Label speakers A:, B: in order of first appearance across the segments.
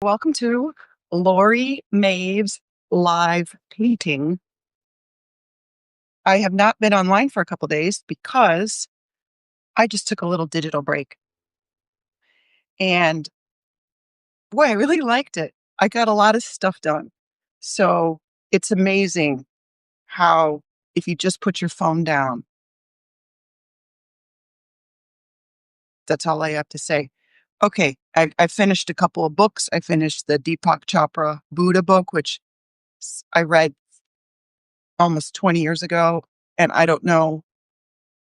A: Welcome to Laurie Maves live painting. I have not been online for a couple days because I just took a little digital break. And boy, I really liked it. I got a lot of stuff done. So it's amazing how, if you just put your phone down, that's all I have to say. Okay, I finished a couple of books. I finished the Deepak Chopra Buddha book, which I read almost 20 years ago. And I don't know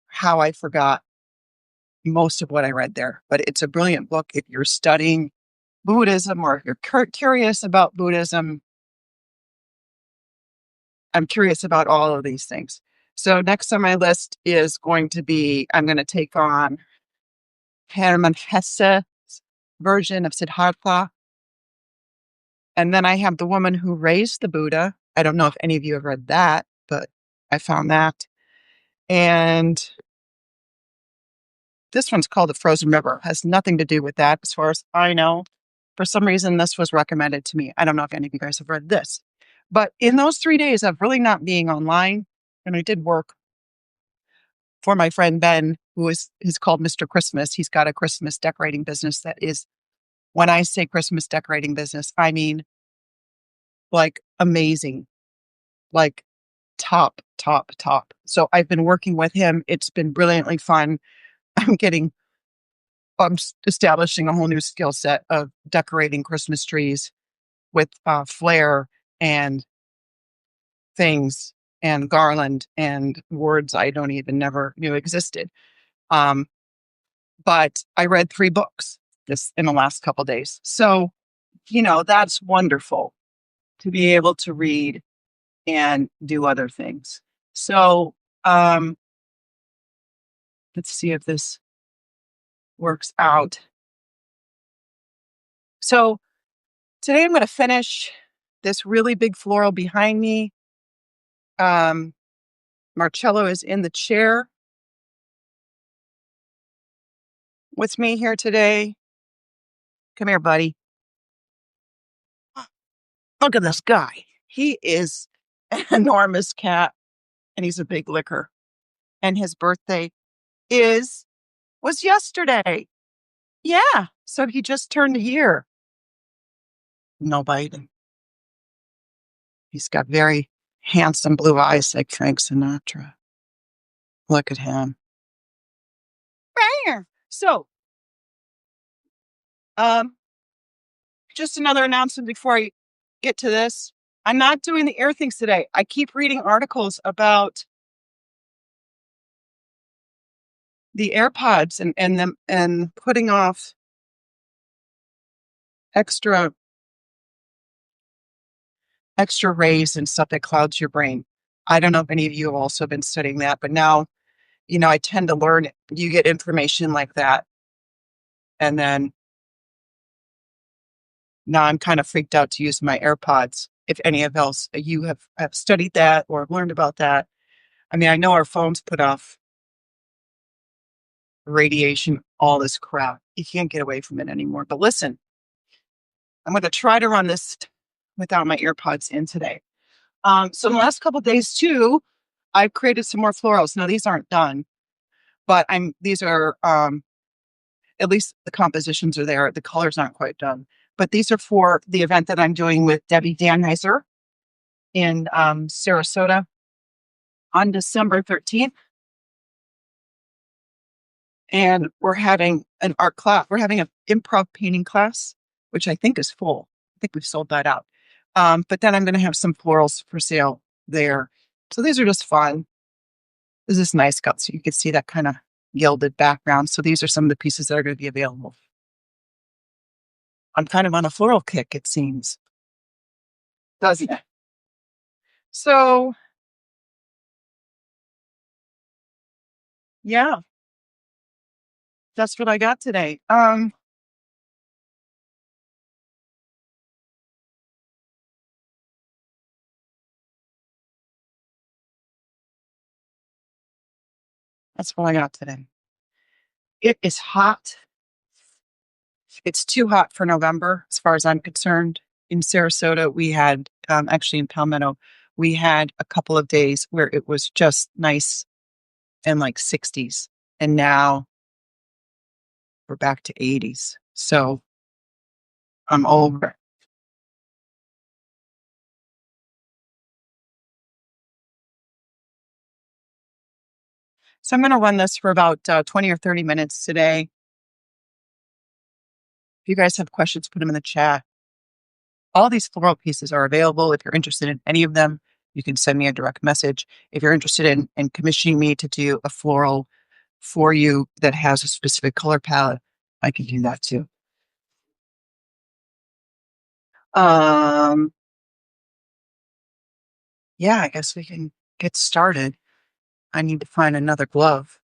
A: how I forgot most of what I read there, but it's a brilliant book if you're studying Buddhism or if you're curious about Buddhism. I'm curious about all of these things. So next on my list is going to be, I'm going to take on Hermann Hesse's version of Siddhartha. And then I have The Woman Who Raised the Buddha. I don't know if any of you have read that, but I found that. And this one's called The Frozen River. Has nothing to do with that as far as I know. For some reason, this was recommended to me. I don't know if any of you guys have read this. But in those 3 days of really not being online, and I did work for my friend Ben, who is called Mr. Christmas. He's got a Christmas decorating business that is, when I say Christmas decorating business, I mean like amazing, like top, top, top. So I've been working with him. It's been brilliantly fun. I'm establishing a whole new skill set of decorating Christmas trees with flair and things and garland and words I don't even never knew existed. Um, but I read 3 books this in the last couple days. So, that's wonderful to be able to read and do other things. So, let's see if this works out. So today I'm going to finish this really big floral behind me. Marcello is in the chair with me here today. Come here, buddy. Look at this guy. He is an enormous cat and he's a big licker. And his birthday was yesterday. Yeah. So he just turned a year. No biting. He's got very handsome blue eyes like Frank Sinatra. Look at him. So, just another announcement before I get to this. I'm not doing the ear things today. I keep reading articles about the AirPods and them and putting off extra rays and stuff that clouds your brain. I don't know if any of you have also been studying that, but now, I tend to learn, you get information like that. And then now I'm kind of freaked out to use my AirPods. If any of else you have studied that or learned about that. I mean, I know our phones put off radiation, all this crap. You can't get away from it anymore. But listen, I'm going to try to run this without my AirPods in today. So in the last couple of days too, I've created some more florals. Now these aren't done, but these are, at least the compositions are there. The colors aren't quite done, but these are for the event that I'm doing with Debbie Danheiser in Sarasota on December 13th. And we're having an art class. We're having an improv painting class, which I think is full. I think we've sold that out. But then I'm going to have some florals for sale there. So these are just fun. This is nice cut, so you can see that kind of gilded background. So these are some of the pieces that are going to be available. I'm kind of on a floral kick, it seems. Doesn't it? So, yeah, that's what I got today. That's what I got today. It is hot. It's too hot for November, as far as I'm concerned. In Sarasota, we had, actually in Palmetto, we had a couple of days where it was just nice and like 60s. And now we're back to 80s. So I'm over it. So I'm going to run this for about 20 or 30 minutes today. If you guys have questions, put them in the chat. All these floral pieces are available. If you're interested in any of them, you can send me a direct message. If you're interested in commissioning me to do a floral for you that has a specific color palette, I can do that too. Um, yeah, I guess we can get started. I need to find another glove.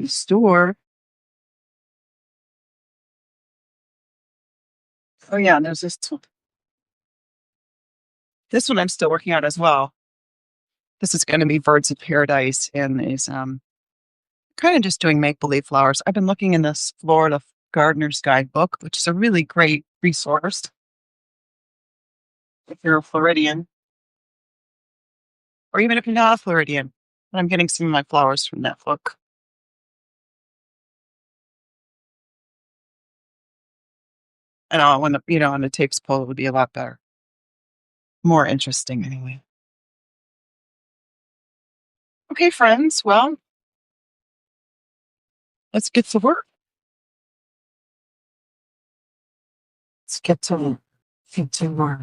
A: Store. Oh yeah, and there's this one. This one I'm still working on as well. This is going to be Birds of Paradise and is kind of just doing make believe flowers. I've been looking in this Florida Gardener's Guidebook, which is a really great resource if you're a Floridian, or even if you're not a Floridian. And I'm getting some of my flowers from that book. And when the on the tapes pull, it would be a lot better, more interesting anyway. Okay, friends. Well, let's get to work. Let's get to work.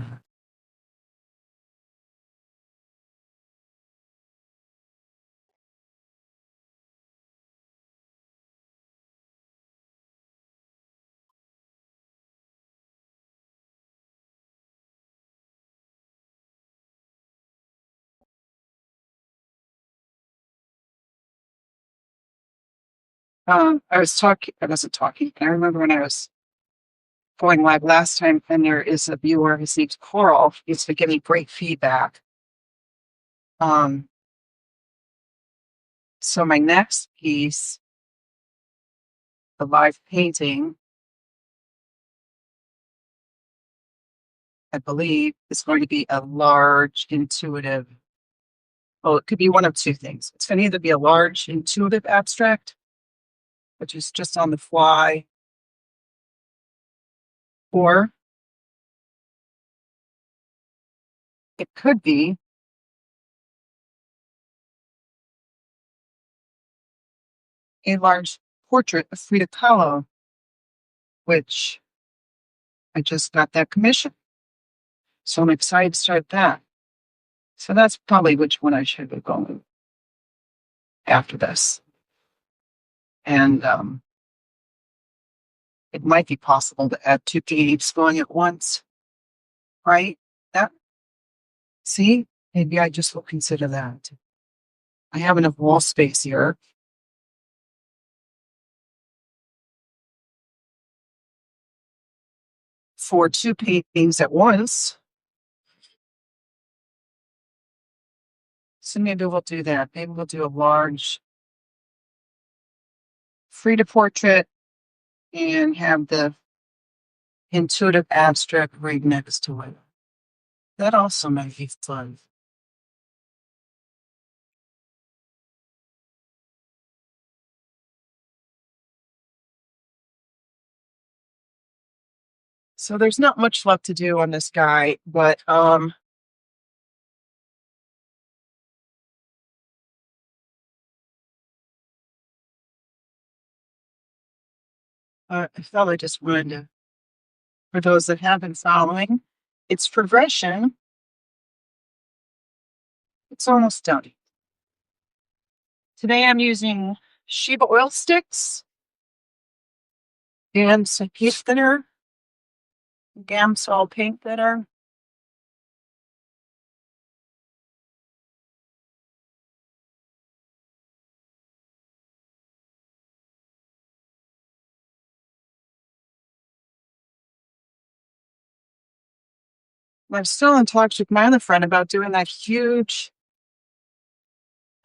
A: I was talking. I wasn't talking. I remember when I was going live last time, and there is a viewer who seems Coral. He's been giving great feedback. Um, so my next piece, the live painting, I believe, is going to be a large intuitive. Well, it could be one of two things. It's going to either be a large intuitive abstract, which is just on the fly, or it could be a large portrait of Frida Kahlo, which I just got that commission. So I'm excited to start that. So that's probably which one I should be going after this. And it might be possible to add two paintings going at once, right? That, see, maybe I just will consider that. I have enough wall space here. For two paintings at once. So maybe we'll do that. Maybe we'll do a large Frida portrait and have the intuitive abstract right next to it. That also might be fun. So there's not much left to do on this guy, but I felt I just wanted to, for those that have been following, its progression. It's almost done. Today I'm using Sheba oil sticks and some paint thinner, Gamsol paint thinner. I'm still in talks with my other friend about doing that huge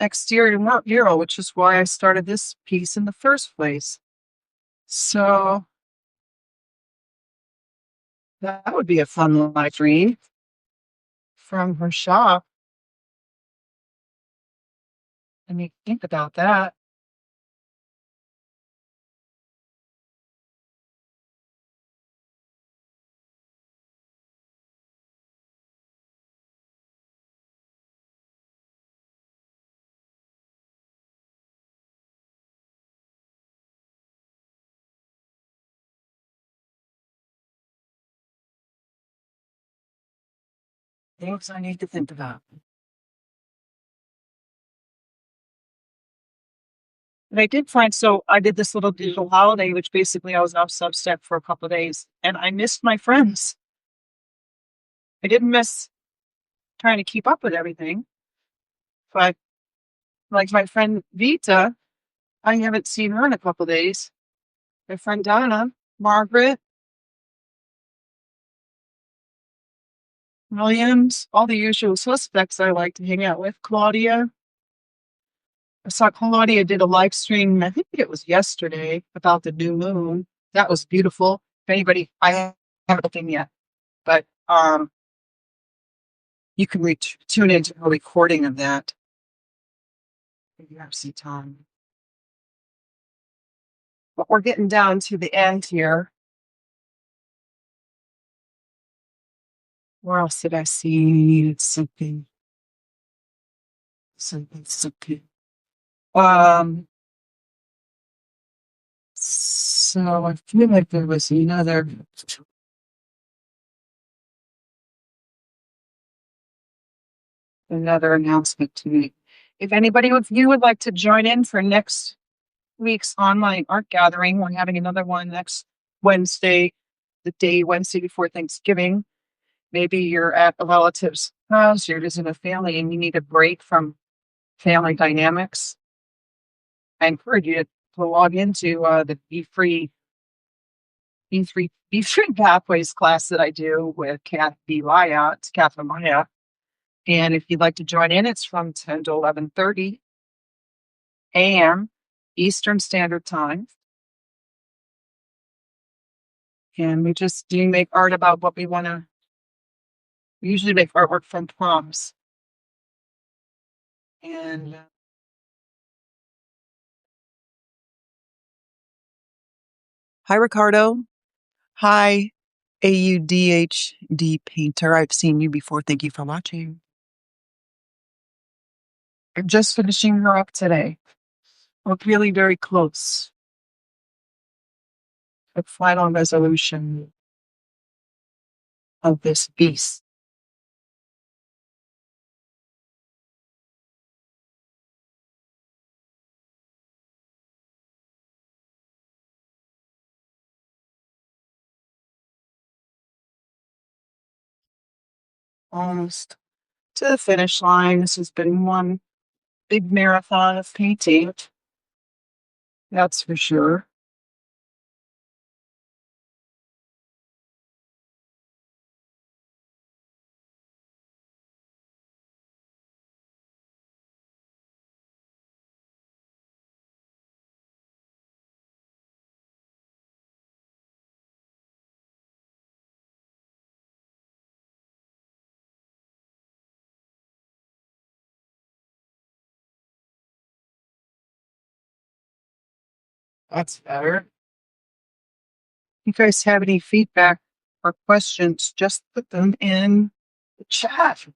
A: exterior mural, which is why I started this piece in the first place. So that would be a fun live read from her shop. Let me think about that. Things I need to think about. And I did find, so I did this little digital holiday, which basically I was off Substack for a couple of days, and I missed my friends. I didn't miss trying to keep up with everything, but like my friend Vita, I haven't seen her in a couple of days. My friend Donna, Margaret, Williams, all the usual suspects I like to hang out with. Claudia. I saw Claudia did a live stream, I think it was yesterday, about the new moon. That was beautiful. If anybody, I haven't looked in yet, but you can tune into a recording of that if you have some time. But we're getting down to the end here. Where else did I see something? Something. So I feel like there was another announcement to make. If anybody of you would like to join in for next week's online art gathering, we're having another one next Wednesday, the day Wednesday before Thanksgiving. Maybe you're at a relative's house, you're visiting a family, and you need a break from family dynamics. I encourage you to log into the Be Free Pathways class that I do with Catherine Maya. And if you'd like to join in, it's from 10 to 11:30 a.m. Eastern Standard Time. And we just do make art about what we want to. We usually make artwork from prompts. And hi, Ricardo. Hi, AUDHD Painter. I've seen you before. Thank you for watching. I'm just finishing her up today. We're really very close. The final resolution of this beast. Almost to the finish line. This has been one big marathon of painting. That's for sure. That's better. If you guys have any feedback or questions, just put them in the chat.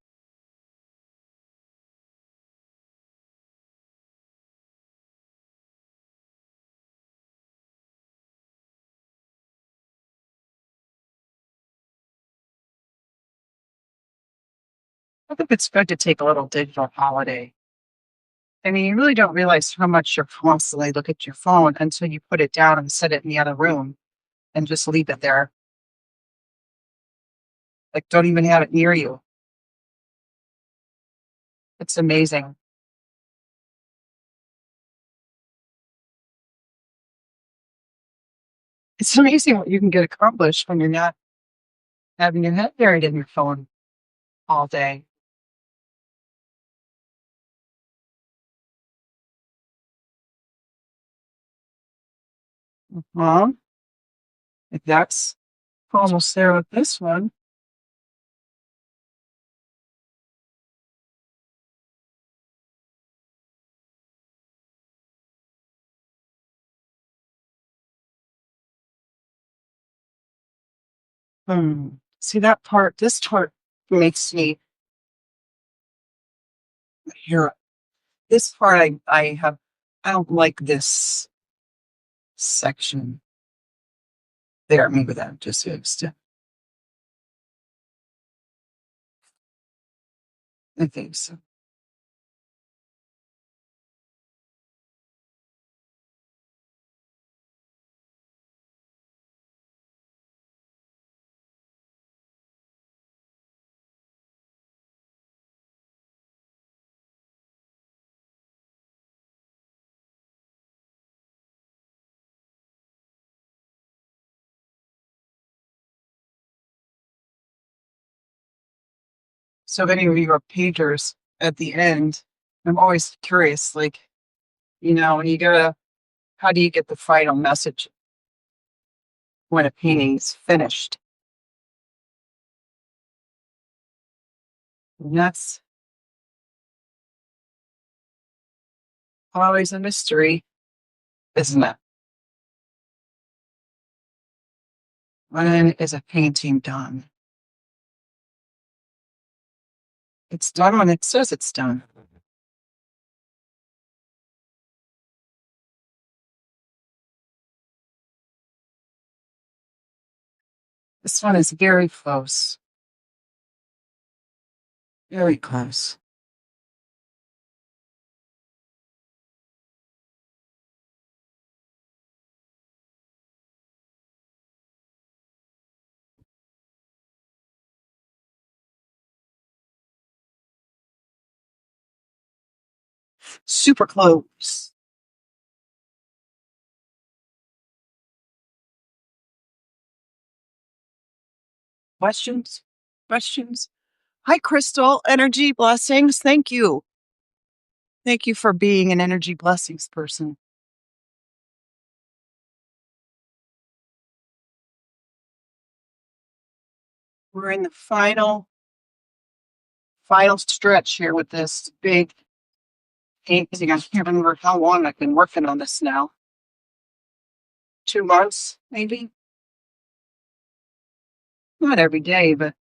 A: I think it's good to take a little digital holiday. I mean, you really don't realize how much you're constantly look at your phone until you put it down and set it in the other room and just leave it there. Like, don't even have it near you. It's amazing. It's amazing what you can get accomplished when you're not having your head buried in your phone. all day. Well, if that's almost there with this one. See that part, this part makes me here. This part I don't like this section there. Maybe that just fixed it. I think so. So if any of you are pagers at the end, I'm always curious, like, you gotta, how do you get the final message when a painting's finished? And that's always a mystery, isn't it? When is a painting done? It's done when it says it's done. This one is very close. Very close. Super close. Questions? Questions? Hi, Crystal. Energy blessings. Thank you. Thank you for being an energy blessings person. We're in the final stretch here with this big painting. I can't remember how long I've been working on this now. 2 months, maybe? Not every day, but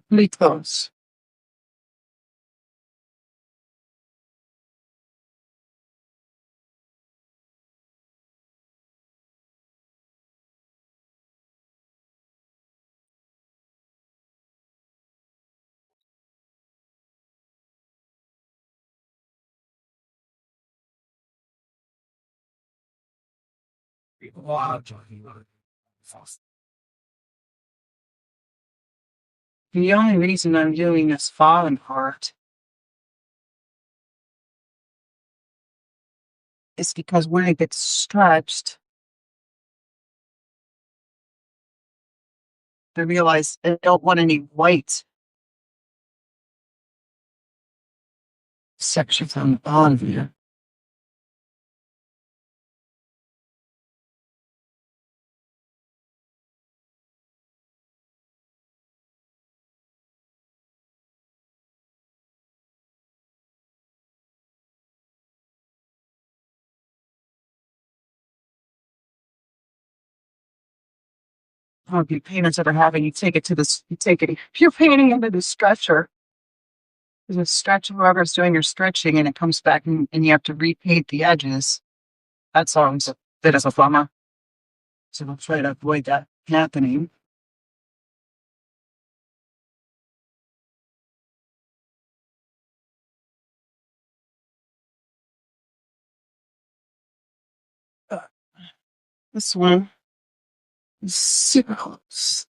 A: pretty close. The only reason I'm doing this fallen part is because when it gets stretched, I realize I don't want any white sections on the bottom here. Oh, if you painters ever having you take it to this, you take it, if you're painting into the stretcher, there's a stretch, whoever's doing your stretching, and it comes back and you have to repaint the edges. That's always a bit of a bummer. So we'll try to avoid that happening. Uh, this one is super close.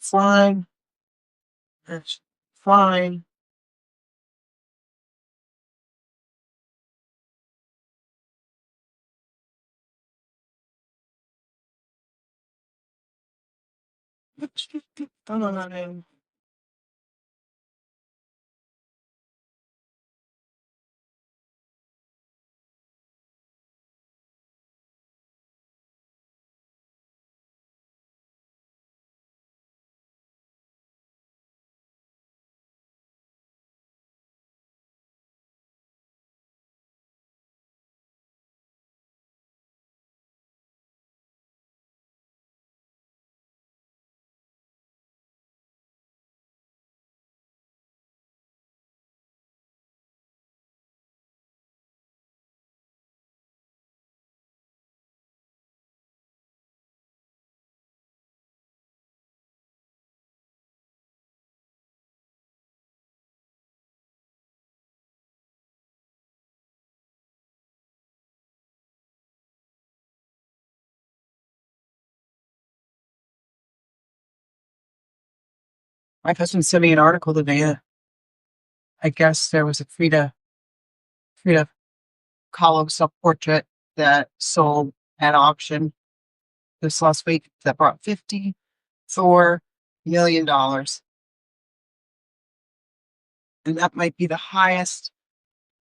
A: fine. That's fine. My husband sent me an article today. I guess there was a Frida Kahlo self-portrait that sold at auction this last week that brought $54 million. And that might be the highest,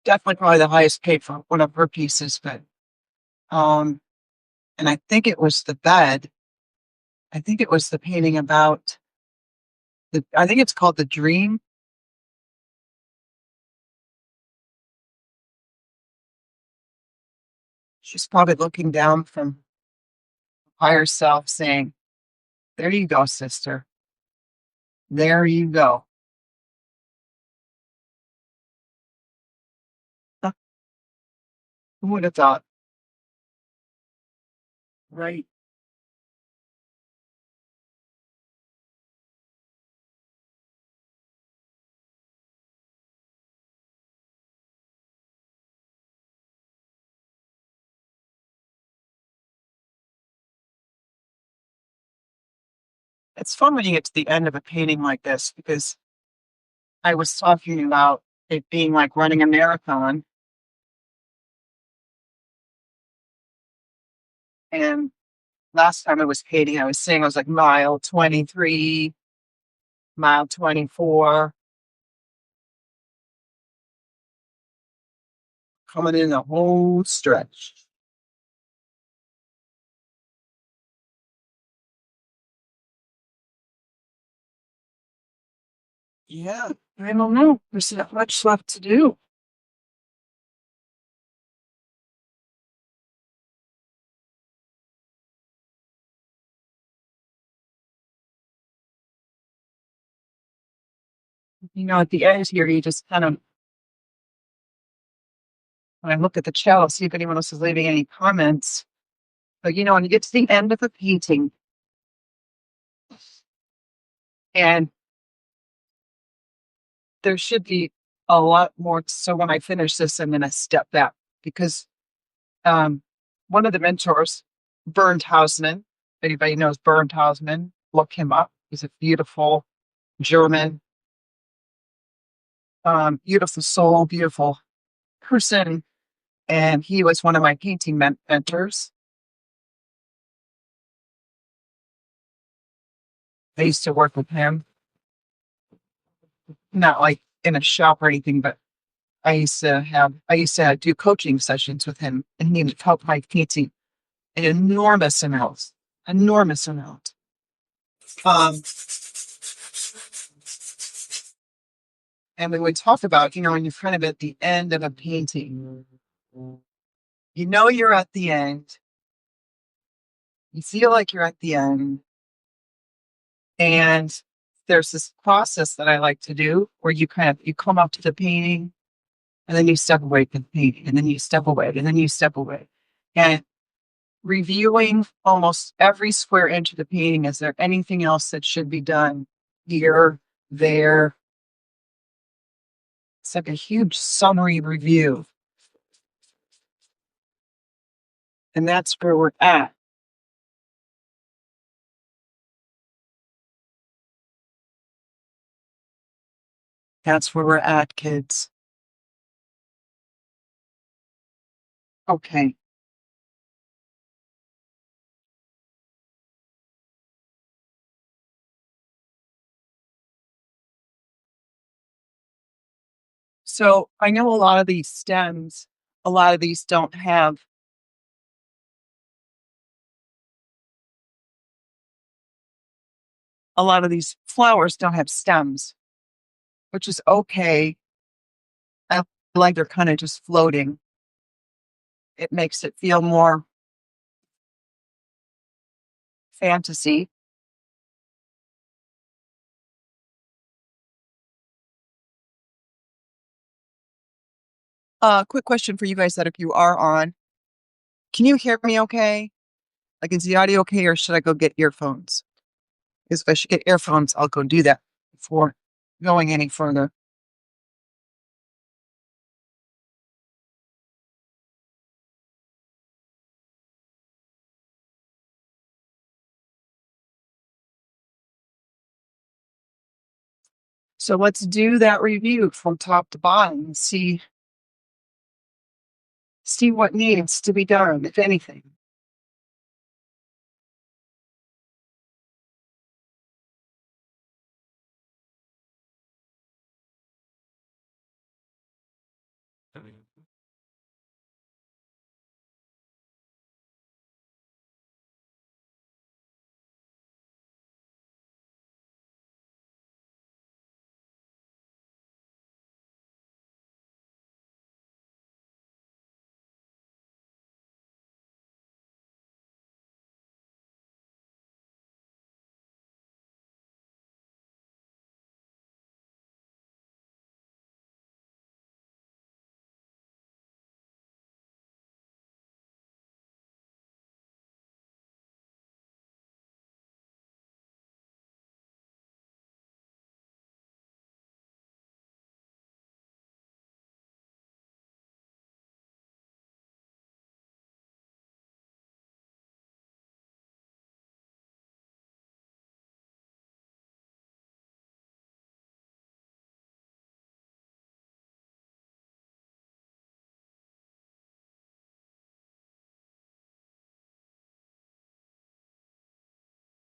A: definitely probably the highest paid for one of her pieces, but and I think it was the bed. I think it was the painting about I think it's called The Dream. She's probably looking down from higher self saying, there you go, sister. There you go. Who would have thought? Right. It's fun when you get to the end of a painting like this because I was talking about it being like running a marathon. And last time I was painting, I was saying I was like mile 23, mile 24, coming in the whole stretch. Yeah, I don't know. There's not much left to do. At the end here, you just kind of, when I look at the cello, see if anyone else is leaving any comments. But when you get to the end of a painting and there should be a lot more. So when I finish this, I'm going to step back because one of the mentors, Bernd Hausmann, if anybody knows Bernd Hausmann, look him up. He's a beautiful German, beautiful soul, beautiful person. And he was one of my painting mentors. I used to work with him, not like in a shop or anything, but I used to do coaching sessions with him, and he would help my painting an enormous amount, enormous amount. Um, and we would talk about, when you're kind of at the end of a painting, you're at the end, you feel like you're at the end, and there's this process that I like to do where you come up to the painting, and then you step away from the painting, and then you step away, and then you step away, and reviewing almost every square inch of the painting. Is there anything else that should be done here, there? It's like a huge summary review. And that's where we're at. That's where we're at, kids. Okay. So I know a lot of these stems, a lot of these don't have, a lot of these flowers don't have stems, which is okay. I like they're kind of just floating. It makes it feel more fantasy. Quick question for you guys that if you are on, can you hear me okay? Like, is the audio okay, or should I go get earphones? Because if I should get earphones, I'll go do that before going any further. So let's do that review from top to bottom and see what needs to be done, if anything.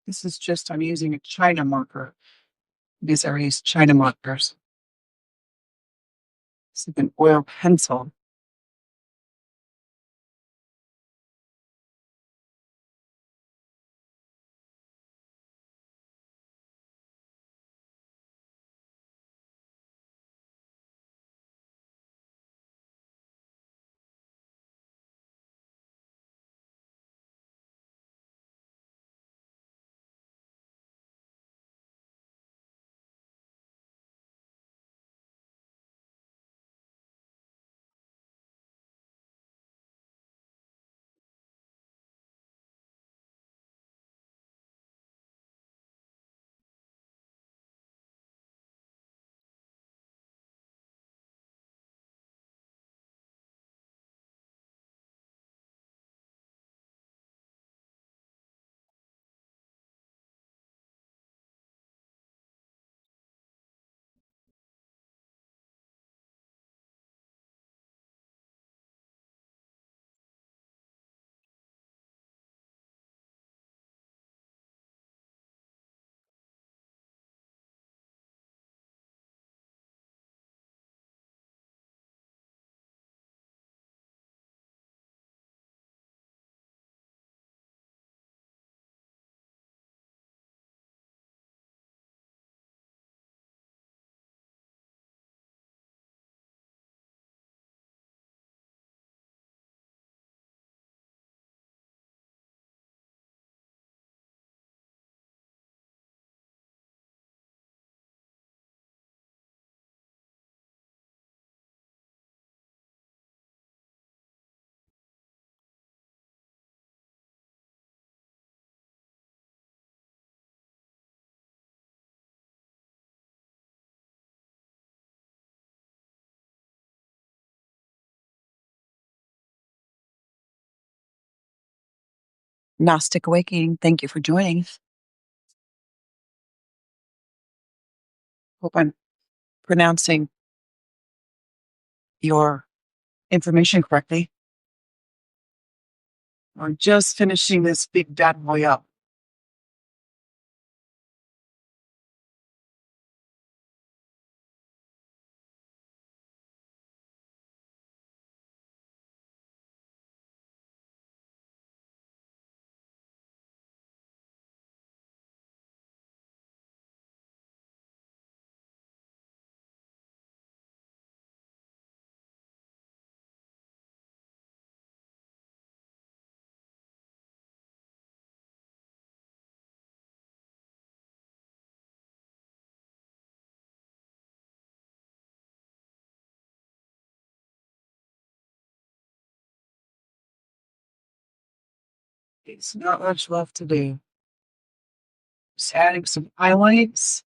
A: This is just, I'm using a China marker. These are these China markers. This is an oil pencil. Gnostic Awakening, thank you for joining. Hope I'm pronouncing your information correctly. Or just finishing this big bad boy up. It's not much left to do. Just adding some highlights,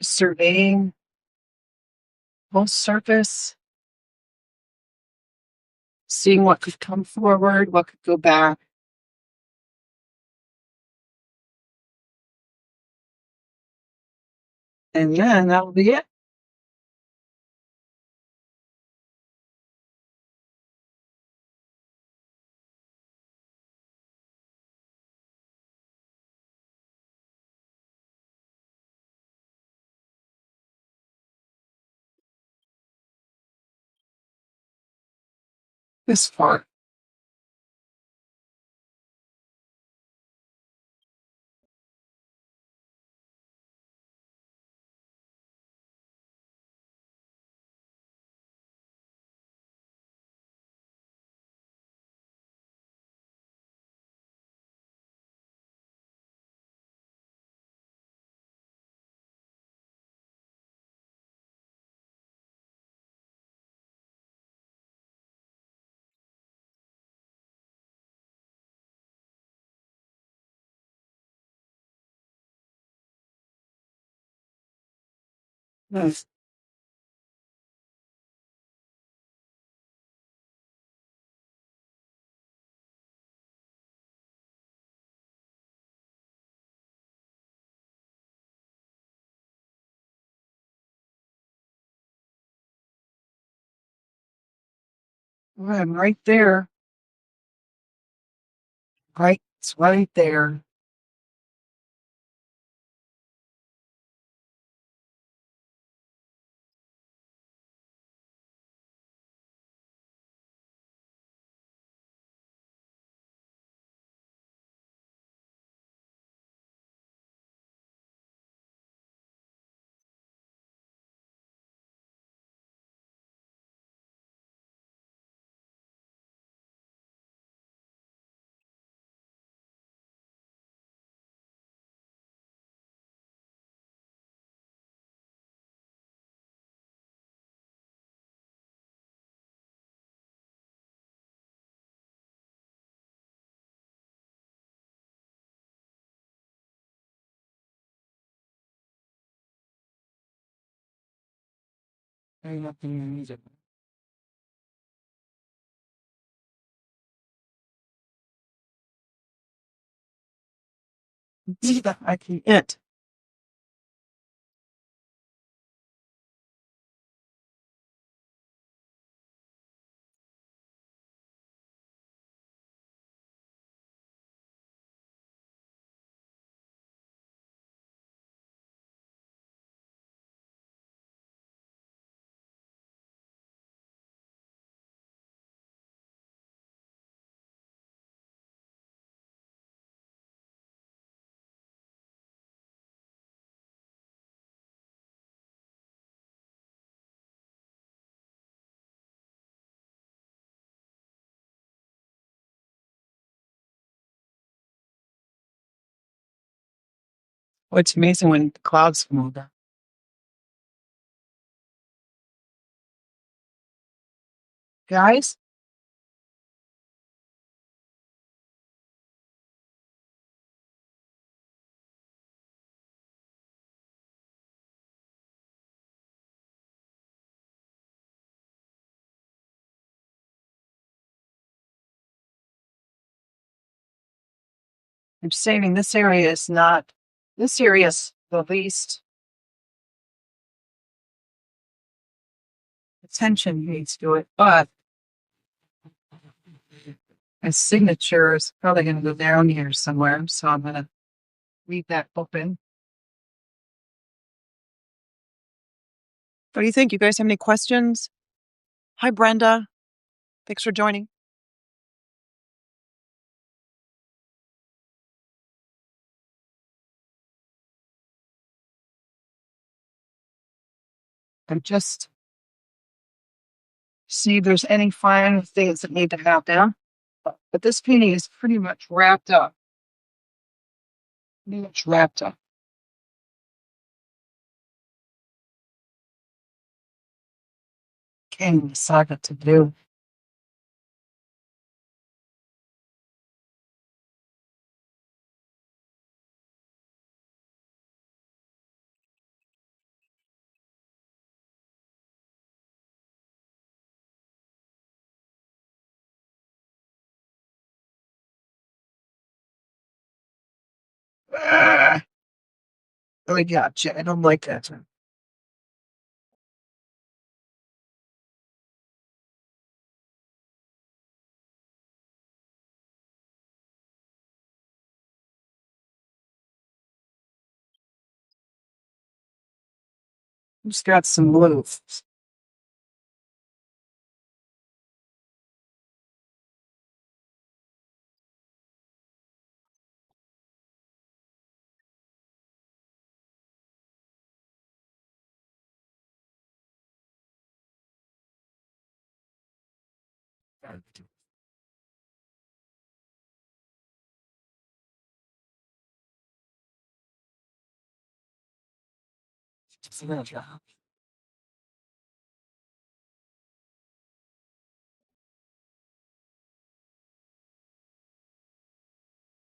A: surveying whole surface, seeing what could come forward, what could go back. And then that will be it. This part. Nice. I'm right there. Right, it's right there. There's nothing in music. See that I can it. What's amazing when the clouds come over. Guys, I'm saving this area is not, this area is the least attention needs to it, but my signature is probably going to go down here somewhere. So I'm going to leave that open. What do you think? You guys have any questions? Hi, Brenda. Thanks for joining. I'm just see if there's any final things that need to happen. But this painting is pretty much wrapped up. Pretty much wrapped up. Can't decide what to do. Ah, I gotcha. I don't like that. Just got some loose.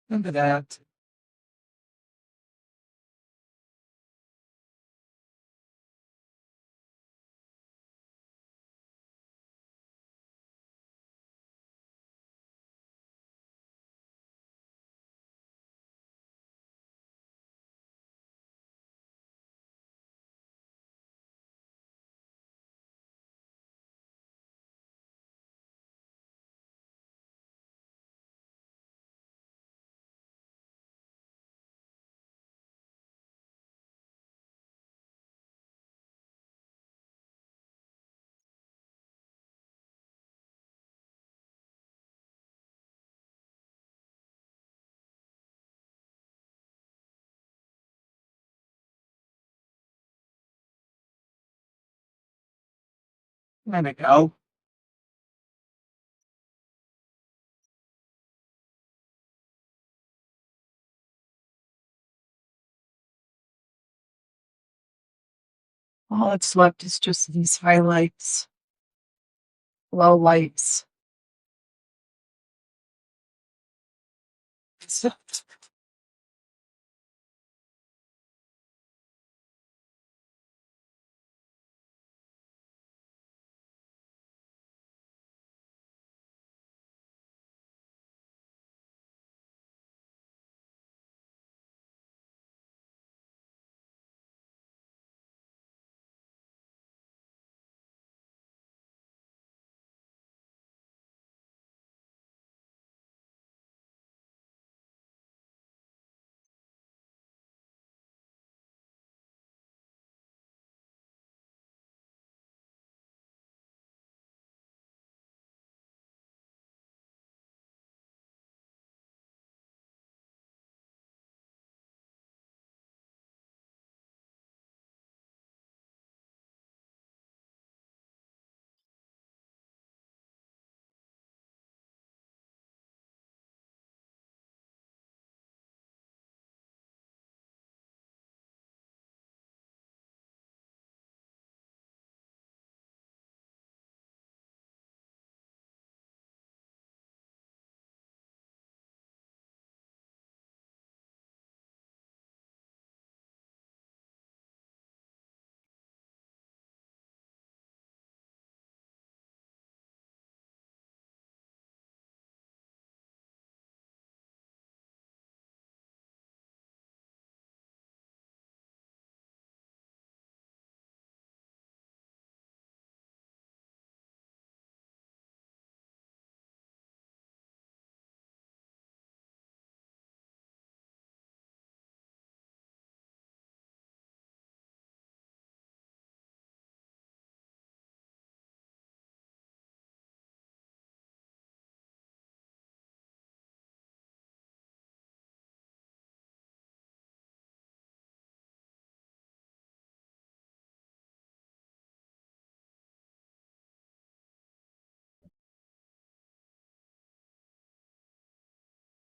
A: Look at that. There we go. All that's left is just these highlights, low lights. So,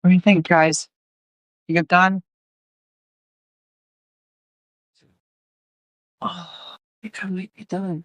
A: What do you think, guys? You get done? Oh, you can make it done.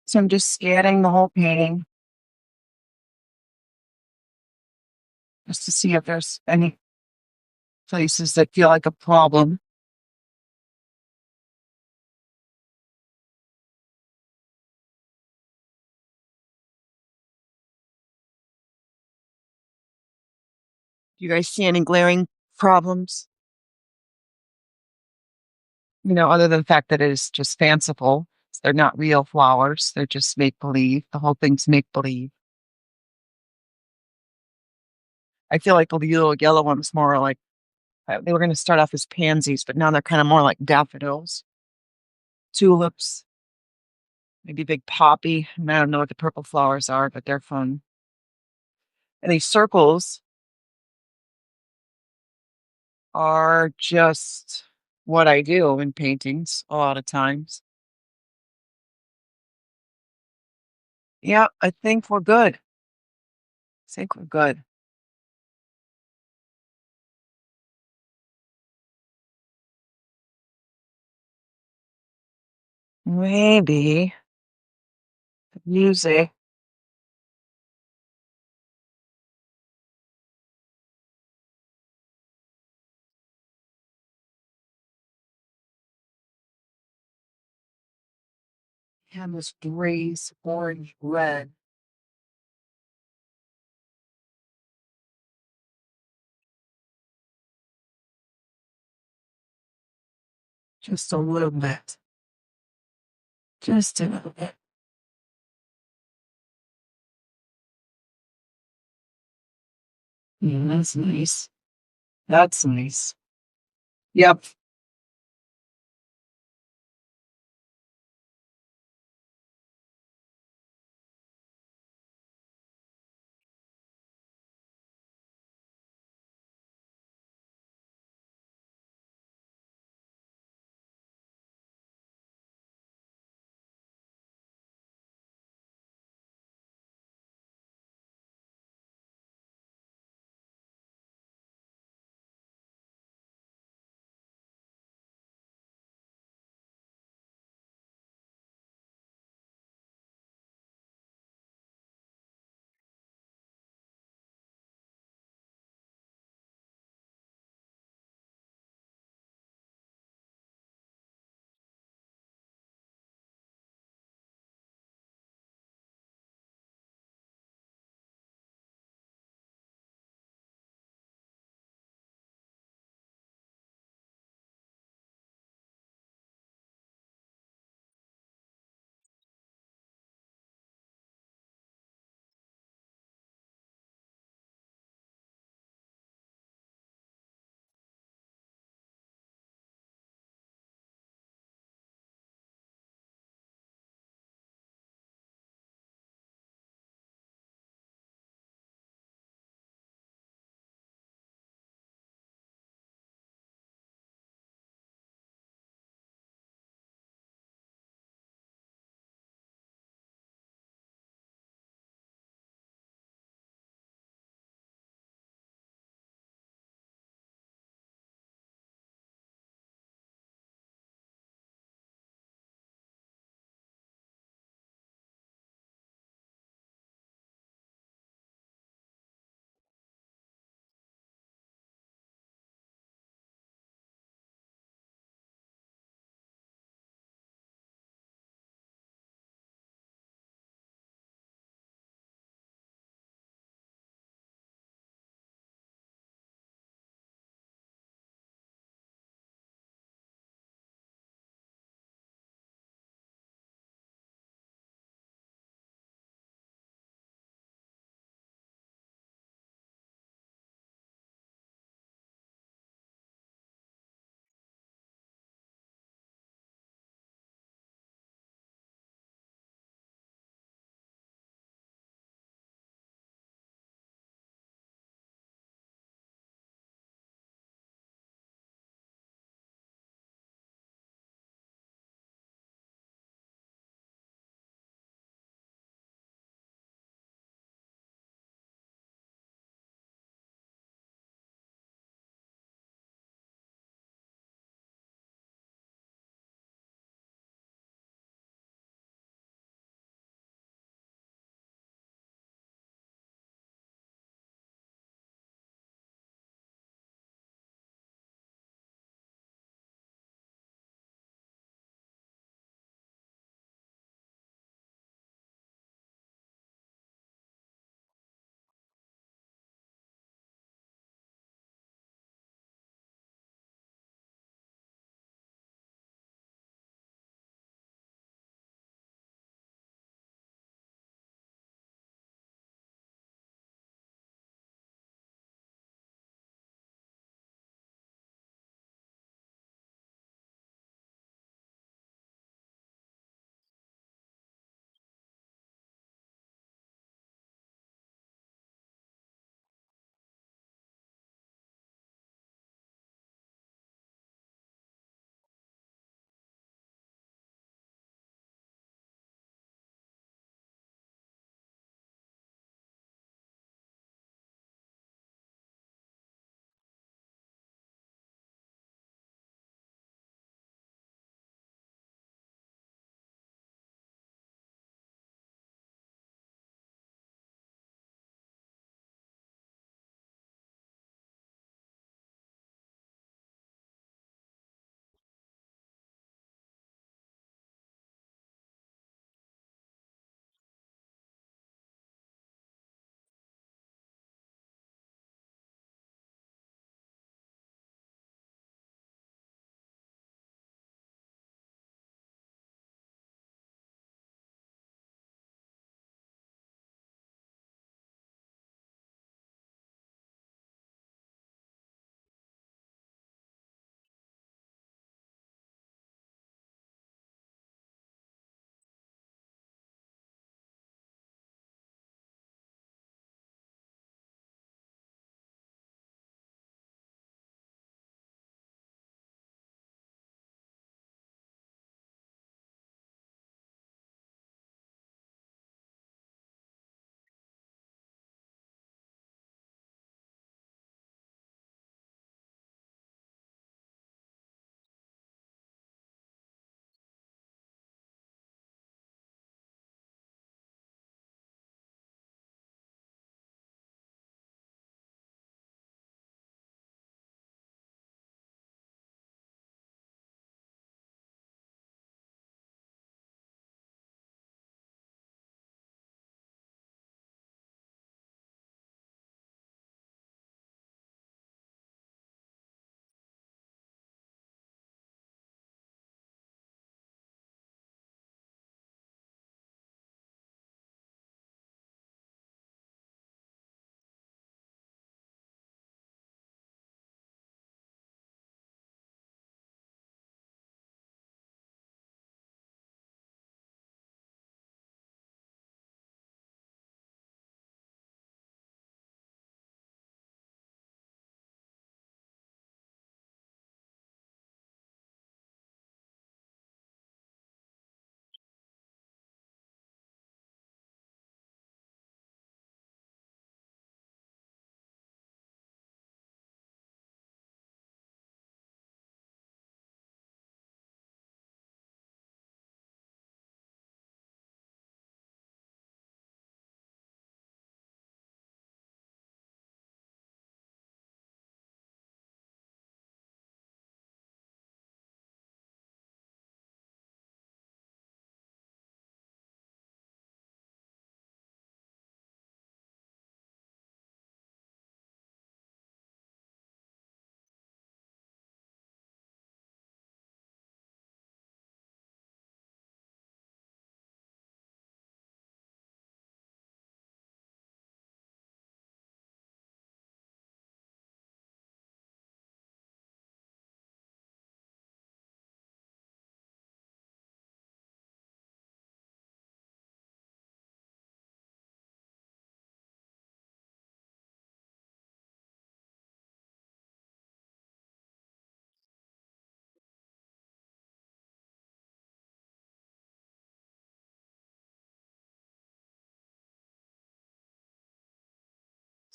A: So I'm just scanning the whole painting just to see if there's any places that feel like a problem. Do you guys see any glaring problems? Other than the fact that it is just fanciful. They're not real flowers. They're just make believe. The whole thing's make believe. I feel like the little yellow one's more like they were going to start off as pansies, but now they're kind of more like daffodils, tulips, maybe big poppy. And I don't know what the purple flowers are, but they're fun. And these circles are just what I do in paintings a lot of times. Yeah, I think we're good. I think we're good. Maybe the music. And this grays, orange, red. Just a little bit. Just a little bit. That's nice. That's nice. Yep.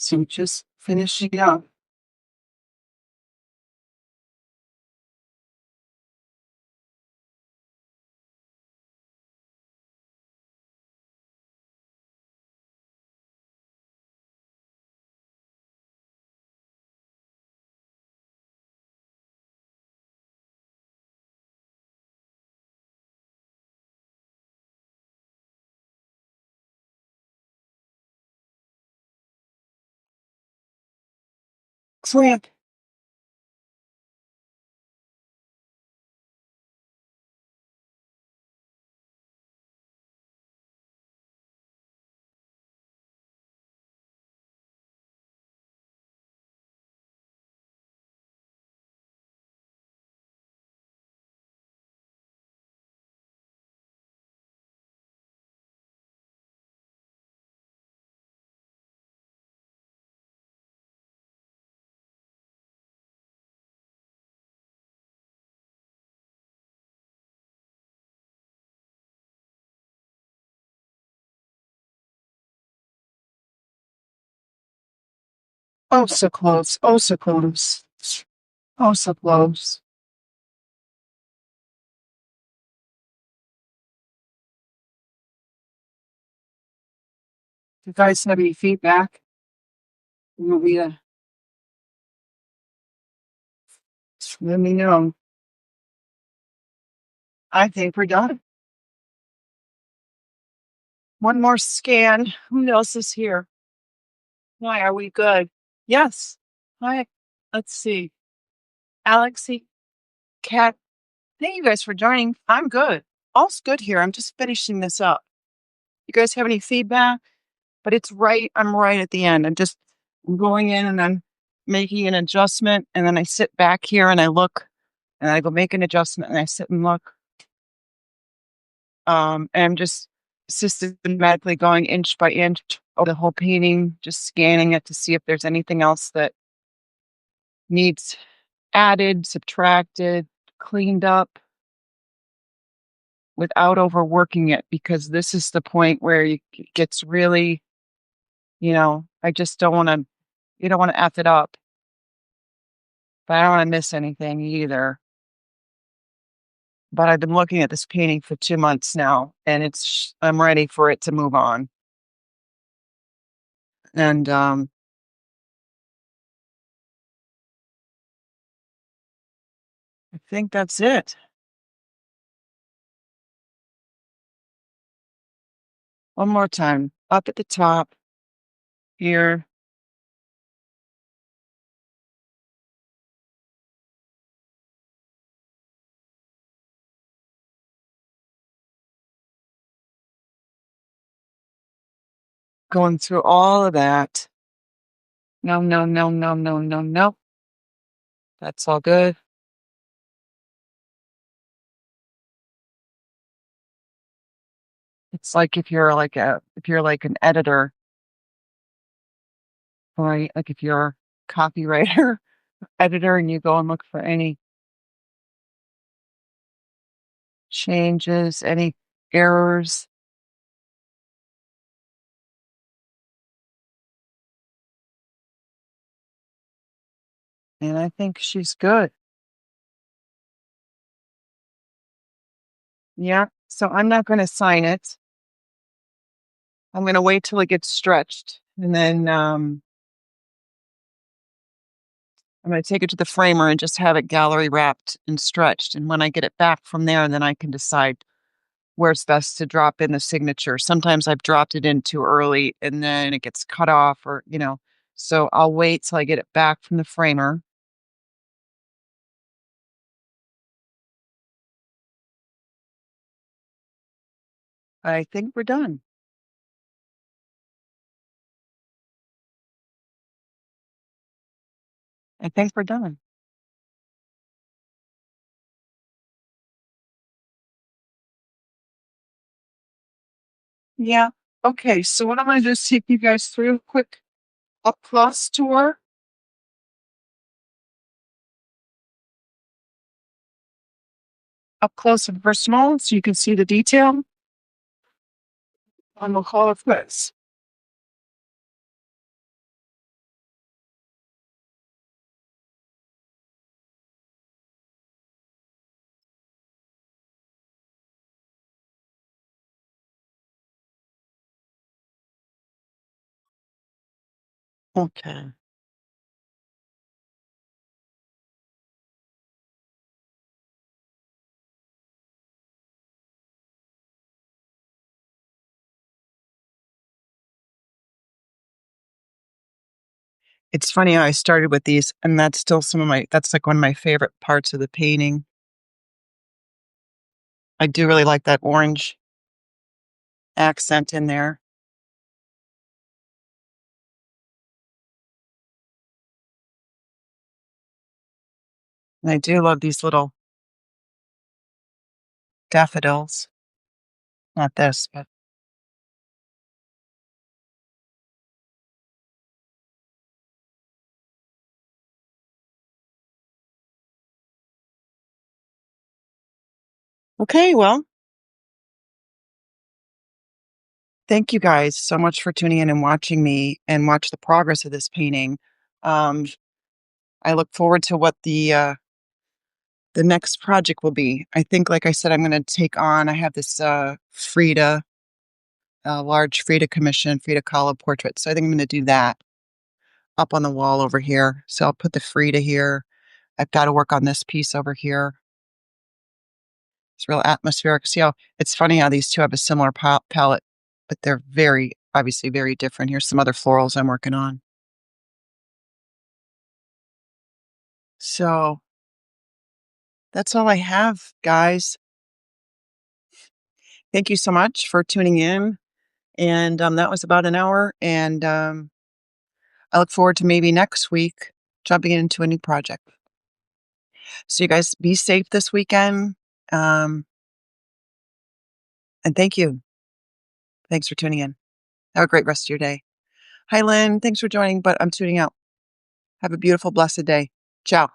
A: So just finishing up. Clamp. Oh, so close. Oh, so close. Oh, so close. If you guys have any feedback, you'll be let me know. I think we're done. One more scan. Who else is here? Why are we good? Yes. Hi. Let's see. Alexi, Kat, thank you guys for joining. I'm good. All's good here. I'm just finishing this up. You guys have any feedback? But it's right. I'm right at the end. I'm going in and I'm making an adjustment. And then I sit back here and I look and I go make an adjustment and I sit and look. And I'm just systematically going inch by inch over the whole painting, just scanning it to see if there's anything else that needs added, subtracted, cleaned up without overworking it, because this is the point where it gets really, I just don't want to, you don't want to F it up, but I don't want to miss anything either. But I've been looking at this painting for 2 months now and I'm ready for it to move on. And, I think that's it. One more time, up at the top here. Going through all of that. No, no, no, no, no, no, no. That's all good. It's like if you're like an editor, right? Like if you're a copywriter, editor, and you go and look for any changes, any errors. And I think she's good. Yeah. So I'm not going to sign it. I'm going to wait till it gets stretched. And then I'm going to take it to the framer and just have it gallery wrapped and stretched. And when I get it back from there, then I can decide where it's best to drop in the signature. Sometimes I've dropped it in too early and then it gets cut off or, so I'll wait till I get it back from the framer. I think we're done. I think we're done. Yeah. Okay. So what I'm going to do is take you guys through a quick up close tour. Up close and personal so you can see the detail. And we'll call it quits. Okay. It's funny how I started with these, and that's still that's like one of my favorite parts of the painting. I do really like that orange accent in there. And I do love these little daffodils. Not this, but okay. Well, thank you guys so much for tuning in and watching me and watch the progress of this painting. Um, I look forward to what the next project will be. I think, like I said, I'm going to take on. I have this Frida, large Frida commission, Frida Kahlo portrait. So I think I'm going to do that up on the wall over here. So I'll put the Frida here. I've got to work on this piece over here. It's real atmospheric. See how it's funny how these two have a similar palette, but they're very, obviously very different. Here's some other florals I'm working on. So that's all I have, guys. Thank you so much for tuning in. And that was about an hour. And I look forward to maybe next week jumping into a new project. So you guys be safe this weekend. Um, and thank you. Thanks for tuning in. Have a great rest of your day. Hi, Lynn. Thanks for joining, but I'm tuning out. Have a beautiful, blessed day. Ciao.